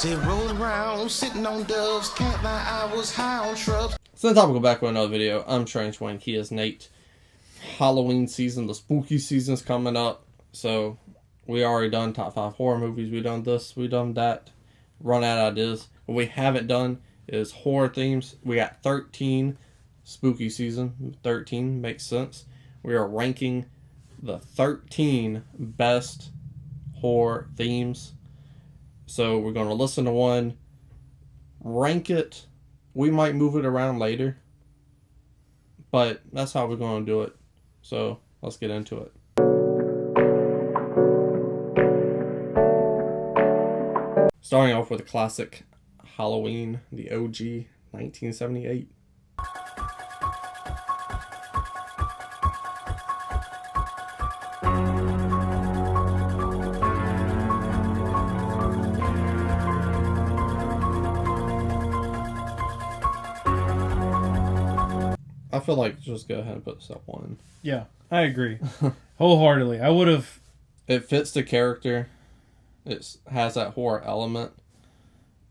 Say roll around, sitting on doves, can't lie, I was high on shrubs. So the topic will back with another video. I'm Strange Wang. He is Nate. Halloween season, the spooky season's coming up. So we already done top 5 horror movies. We done this, we done that. Run out of ideas. What we haven't done is horror themes. We got 13 spooky season. 13 makes sense. We are ranking the 13 best horror themes. So we're going to listen to one, rank it. We might move it around later, but that's how we're going to do it. So let's get into it. Starting off with a classic, Halloween, the OG, 1978. I feel like just go ahead and put this up one. Yeah, I agree. Wholeheartedly. I would have... It fits the character. It has that horror element.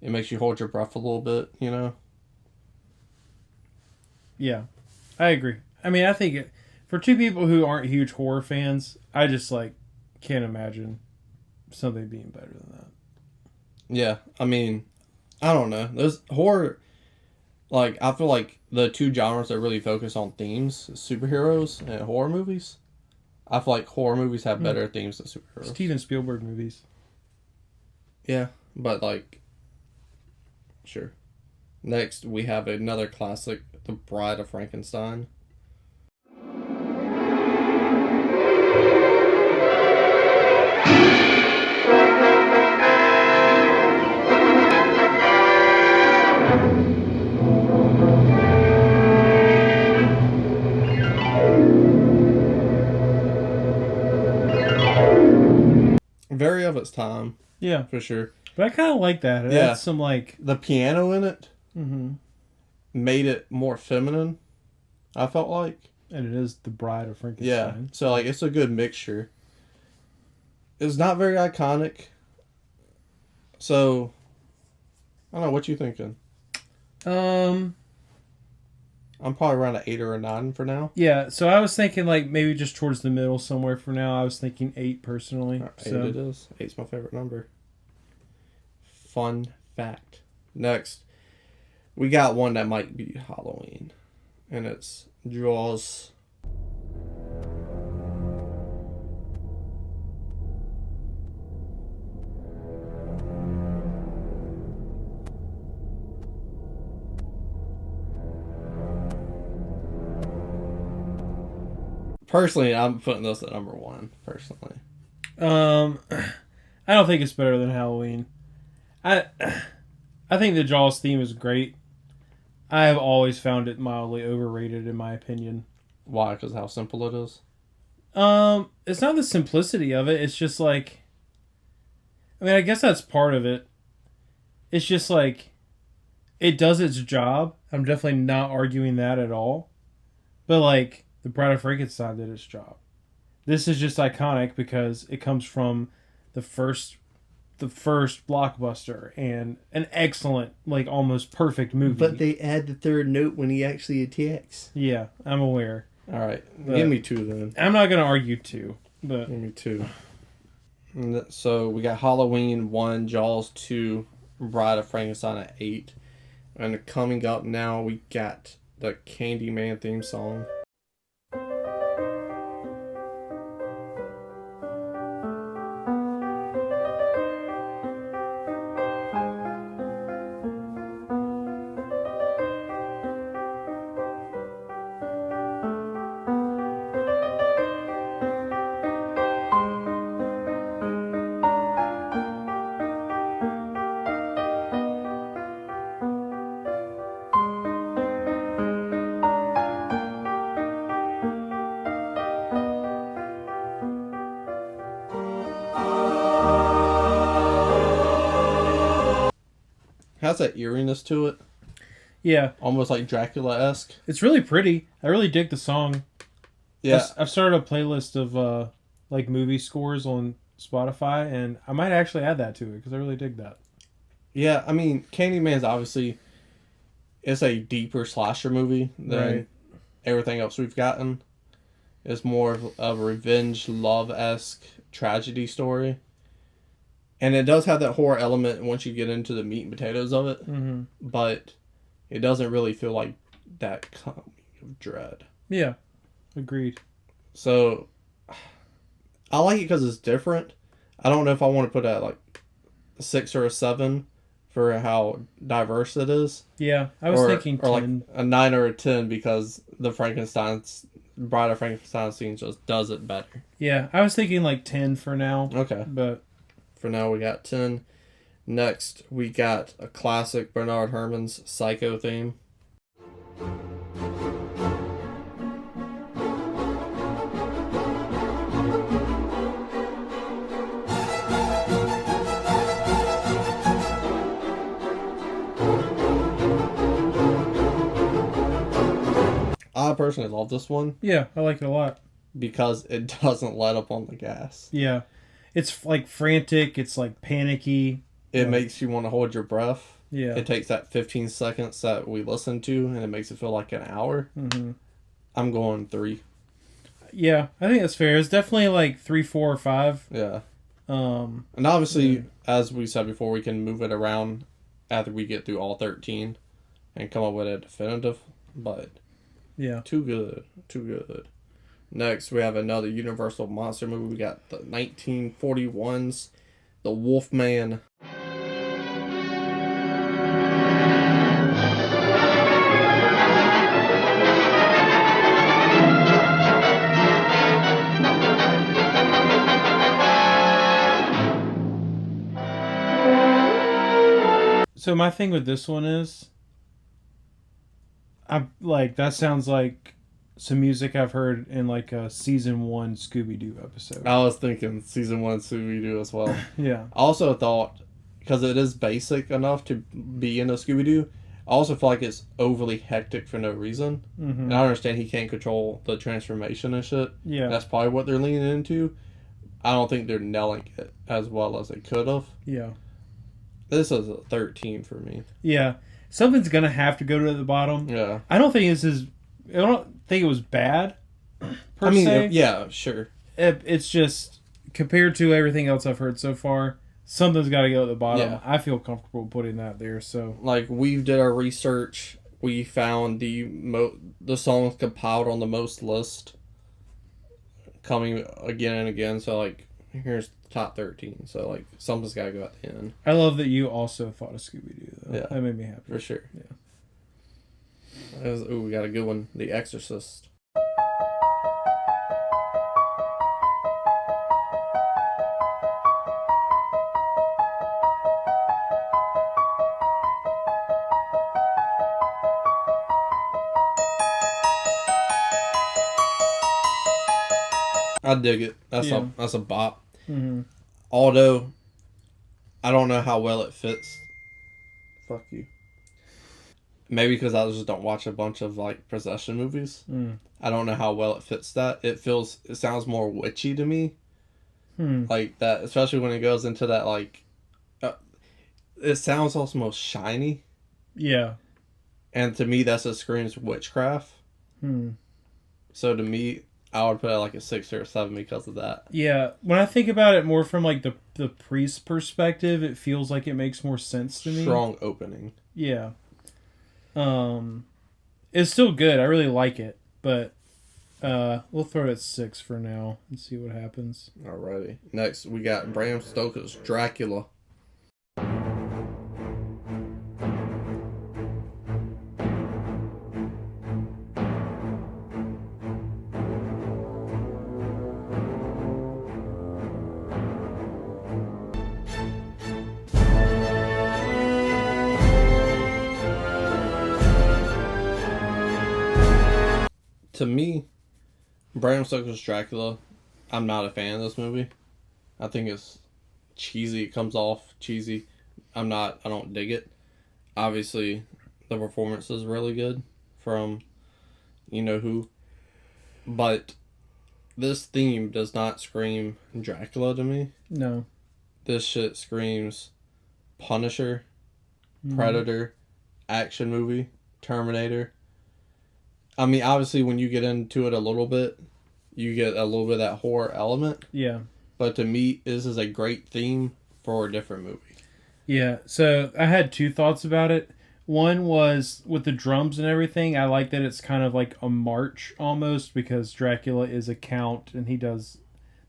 It makes you hold your breath a little bit, you know? Yeah, I agree. I mean, I think for two people who aren't huge horror fans, I just, can't imagine something being better than that. Yeah, I mean, I don't know. There's horror... I feel like the two genres that really focus on themes, superheroes and horror movies. I feel like horror movies have better themes than superheroes. Steven Spielberg movies. Yeah, but sure. Next, we have another classic, The Bride of Frankenstein. Very of its time. Yeah. For sure. But I kind of like that. It had some, The piano in it mm-hmm. made it more feminine, I felt like. And it is The Bride of Frankenstein. Yeah. So, it's a good mixture. It's not very iconic. So, I don't know. What you thinking? I'm probably around an 8 or a 9 for now. Yeah, so I was thinking maybe just towards the middle somewhere for now. I was thinking 8 personally. Right, 8 it is. 8's my favorite number. Fun fact. Next, we got one that might be Halloween. And it's Jaws. Personally, I'm putting this at number 1, personally. I don't think it's better than Halloween. I think the Jaws theme is great. I have always found it mildly overrated in my opinion. Why? Because how simple it is? It's not the simplicity of it. It's just I guess that's part of it. It's just it does its job. I'm definitely not arguing that at all. But The Bride of Frankenstein did its job. This is just iconic because it comes from the first blockbuster and an excellent, almost perfect movie. But they add the third note when he actually attacks. Yeah, I'm aware. All right, give me 2 then. I'm not going to argue 2, but... Give me 2. So we got Halloween 1, Jaws 2, Bride of Frankenstein at 8. And coming up now, we got the Candyman theme song. Has that eeriness to it. Yeah. Almost like Dracula-esque. It's really pretty. I really dig the song. Yeah. I've started a playlist of movie scores on Spotify, and I might actually add that to it because I really dig that. Yeah, I mean, Candyman's obviously it's a deeper slasher movie than everything else we've gotten. It's more of a revenge, love-esque tragedy story. And it does have that horror element once you get into the meat and potatoes of it. Mm-hmm. But it doesn't really feel like that coming of dread. Yeah, agreed. So, I like it because it's different. I don't know if I want to put it at like a 6 or a 7 for how diverse it is. Yeah, I was thinking 10. Or like a 9 or a 10 because the Bride of Frankenstein scene just does it better. Yeah, I was thinking like 10 for now. Okay. But for now, we got 10. Next, we got a classic Bernard Herrmann's Psycho theme. I personally love this one. Yeah, I like it a lot. Because it doesn't let up on the gas. Yeah. It's like frantic, it's like panicky. It makes you want to hold your breath. Yeah. It takes that 15 seconds that we listen to and it makes it feel like an hour. Mm-hmm. I'm going 3. Yeah, I think that's fair. It's definitely like 3, 4, or 5. Yeah. And obviously, as we said before, we can move it around after we get through all 13 and come up with a definitive. But yeah, too good. Too good. Next, we have another Universal monster movie. We got the 1941's The Wolfman. So my thing with this one is, I'm like, that sounds like some music I've heard in like a season 1 Scooby-Doo episode. I was thinking season 1 Scooby-Doo as well. Yeah. I also thought, because it is basic enough to be in a Scooby-Doo, I also feel like it's overly hectic for no reason. Mm-hmm. And I understand he can't control the transformation and shit. Yeah. That's probably what they're leaning into. I don't think they're nailing it as well as they could have. Yeah. This is a 13 for me. Yeah. Something's going to have to go to the bottom. Yeah. I don't think it was bad, per se. Yeah, sure. It's just, compared to everything else I've heard so far, something's got to go at the bottom. Yeah. I feel comfortable putting that there, so. Like, we did our research. We found the songs compiled on the most list coming again and again. So, like, here's the top 13. So, like, something's got to go at the end. I love that you also thought of Scooby-Doo, though. Yeah. That made me happy. For sure. Yeah. We got a good one. The Exorcist. I dig it. That's a bop. Mm-hmm. Although, I don't know how well it fits. Fuck you. Maybe because I just don't watch a bunch of like possession movies. I don't know how well it fits that. It sounds more witchy to me. Like that, especially when it goes into that like. It sounds almost shiny. Yeah. And to me, that's what screams witchcraft. So to me, I would put it like a 6 or a 7 because of that. Yeah. When I think about it more from like the priest's perspective, it feels like it makes more sense to me. Strong opening. Yeah. It's still good. I really like it, but we'll throw it at 6 for now and see what happens. Alrighty. Next, we got Bram Stoker's Dracula. To me, Bram Stoker's Dracula, I'm not a fan of this movie. I think it's cheesy. It comes off cheesy. I don't dig it. Obviously, the performance is really good from you know who. But this theme does not scream Dracula to me. No. This shit screams Punisher Predator, action movie, Terminator. I mean, obviously, when you get into it a little bit, you get a little bit of that horror element. Yeah. But to me, this is a great theme for a different movie. Yeah, so I had two thoughts about it. One was with the drums and everything. I like that it's kind of like a march almost, because Dracula is a count and he does.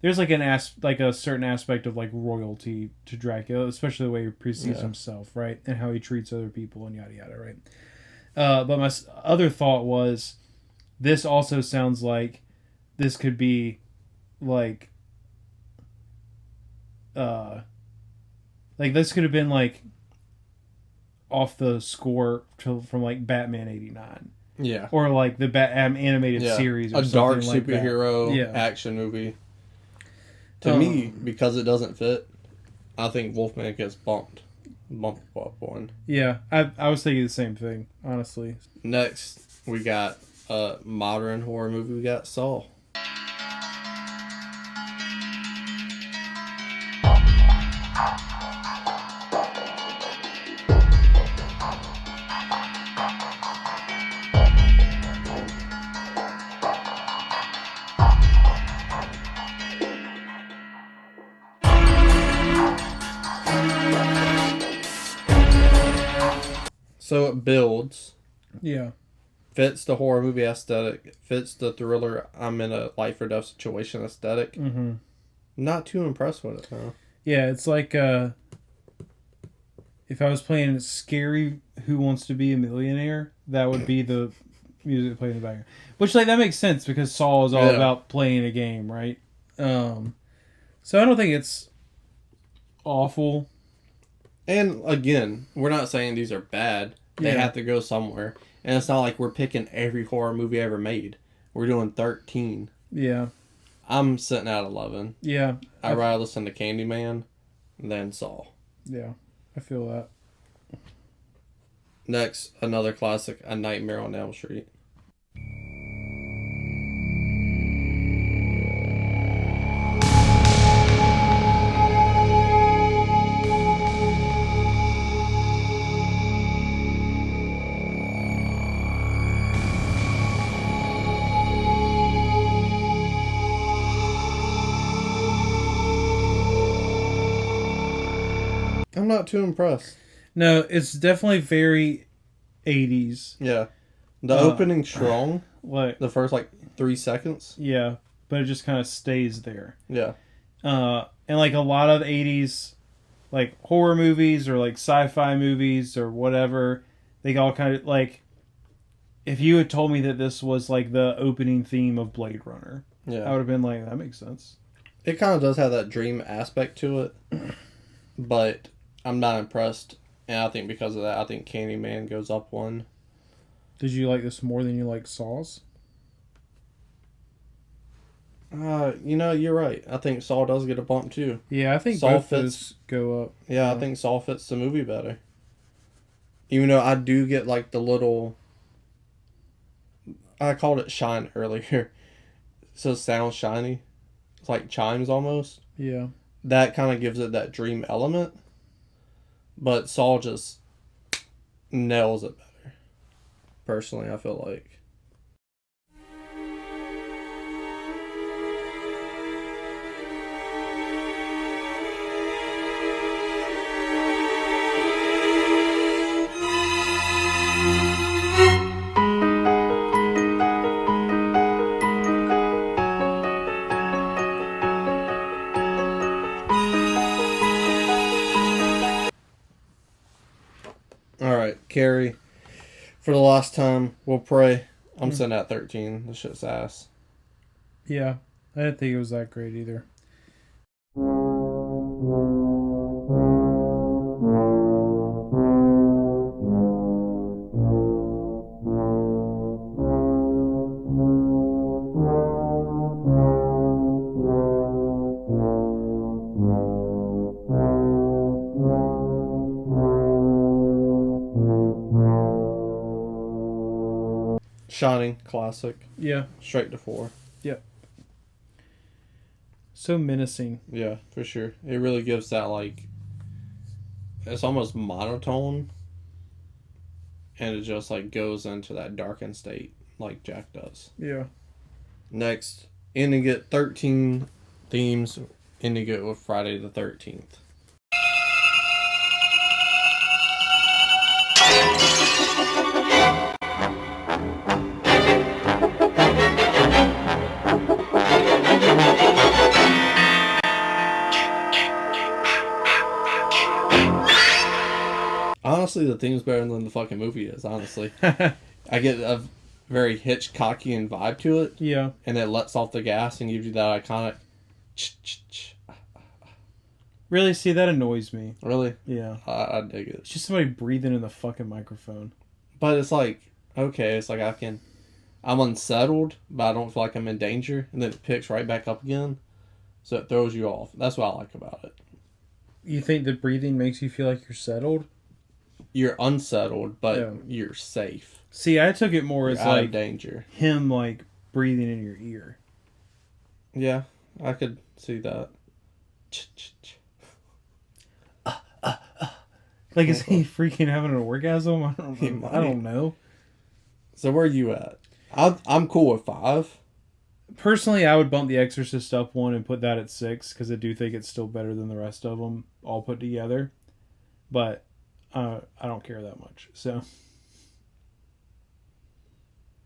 There's like a certain aspect of like royalty to Dracula, especially the way he perceives himself, right, and how he treats other people and yada yada, right. But my other thought was, this also sounds like this could be like this could have been like off the score from like Batman '89. Yeah. Or like the animated series, or a dark like superhero action movie. To me, because it doesn't fit, I think Wolfman gets bumped up one. Yeah, I was thinking the same thing, honestly. Next, we got a modern horror movie. We got Saw. So it builds. Yeah. Fits the horror movie aesthetic. Fits the thriller, I'm in a life or death situation aesthetic. Mm-hmm. Not too impressed with it, though. Yeah, it's like if I was playing Scary Who Wants to Be a Millionaire, that would be the music playing in the background. Which, like, that makes sense, because Saw is all about playing a game, right? So I don't think it's awful. And again, we're not saying these are bad. They have to go somewhere. And it's not like we're picking every horror movie ever made. We're doing 13. Yeah. I'm sitting at 11. Yeah. I'd rather listen to Candyman than Saw. Yeah, I feel that. Next, another classic, A Nightmare on Elm Street. I'm not too impressed. No, it's definitely very 80s. Yeah. The opening strong. Like The first, 3 seconds. Yeah, but it just kind of stays there. Yeah. And like a lot of 80s, like horror movies or like sci-fi movies or whatever, they all kind of like, if you had told me that this was like the opening theme of Blade Runner, I would have been like, that makes sense. It kind of does have that dream aspect to it, but I'm not impressed. And I think because of that, I think Candyman goes up one. Did you like this more than you like Saws? You're right. I think Saw does get a bump too. Yeah, I think Saw both fits, those go up. Yeah, I think Saw fits the movie better. Even though I do get the little... I called it shine earlier. So it sounds shiny. It's like chimes almost. Yeah. That kind of gives it that dream element. But Saw just nails it better. Personally, I feel like. Alright, Carrie. For the last time, we'll pray. I'm sitting at 13. This shit's ass. Yeah, I didn't think it was that great either. Shining, classic. Yeah. Straight to 4. Yep. So menacing. Yeah, for sure. It really gives that, it's almost monotone, and it just like goes into that darkened state like Jack does. Yeah. Next, ending it 13 themes, ending it with Friday the 13th. Honestly, the theme's better than the fucking movie is, honestly. I get a very Hitchcockian vibe to it. Yeah. And it lets off the gas and gives you that iconic... Really? See, that annoys me. Really? Yeah. I dig it. It's just somebody breathing in the fucking microphone. But it's like, okay, it's like I'm unsettled, but I don't feel like I'm in danger. And then it picks right back up again. So it throws you off. That's what I like about it. You think the breathing makes you feel like you're settled? You're unsettled, but Yeah. you're safe. See, I took it more You're as out like of danger. him like breathing in your ear. Yeah, I could see that. Like, is he freaking having an orgasm? I don't know. So where are you at? I'm cool with 5. Personally, I would bump The Exorcist up 1 and put that at 6 because I do think it's still better than the rest of them all put together. But I don't care that much. So,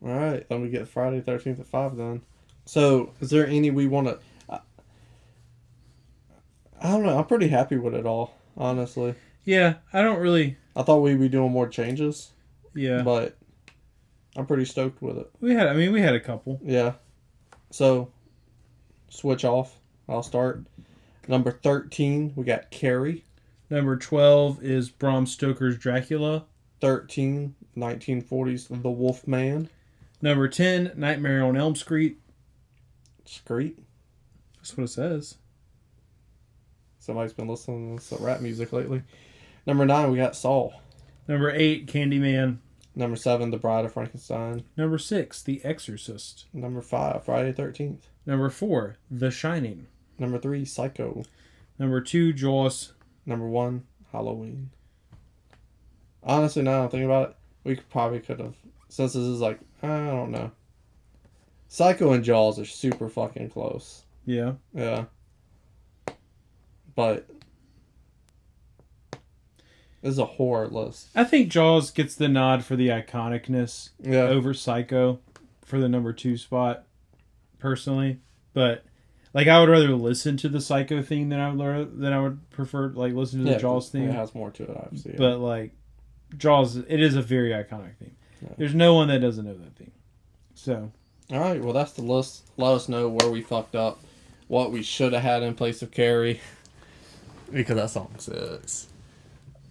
All right, then we get Friday 13th at 5 then. So, is there any we want to... I don't know. I'm pretty happy with it all, honestly. yeah, I don't really... I thought we'd be doing more changes, Yeah. but I'm pretty stoked with it. We had a couple. Yeah. So, switch off. I'll start. Number 13, we got Carrie. Number 12 is Bram Stoker's Dracula. 13, 1940s, The Wolf Man. Number 10, Nightmare on Elm Street. Screet. That's what it says. Somebody's been listening to some rap music lately. Number 9, we got Saul. Number 8, Candyman. Number 7, The Bride of Frankenstein. Number 6, The Exorcist. Number 5, Friday the 13th. Number 4, The Shining. Number 3, Psycho. Number 2, Jaws. Number 1, Halloween. Honestly, now I'm thinking about it, we probably could have, since this is like, I don't know. Psycho and Jaws are super fucking close. Yeah. Yeah. But this is a horror list. I think Jaws gets the nod for the iconicness Yeah. over Psycho for the number 2 spot, personally. But like, I would rather listen to the Psycho theme than I would prefer like listen to the Jaws theme. It has more to it, obviously. Yeah. But like, Jaws, it is a very iconic theme. Yeah. There's no one that doesn't know that theme. So, all right, well that's the list. Let us know where we fucked up, what we should have had in place of Carrie, because that song sucks.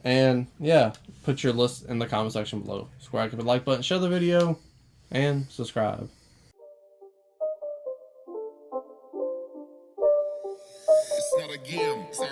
And yeah, put your list in the comment section below. Subscribe, give a like button, share the video, and subscribe. It's not a game, it's a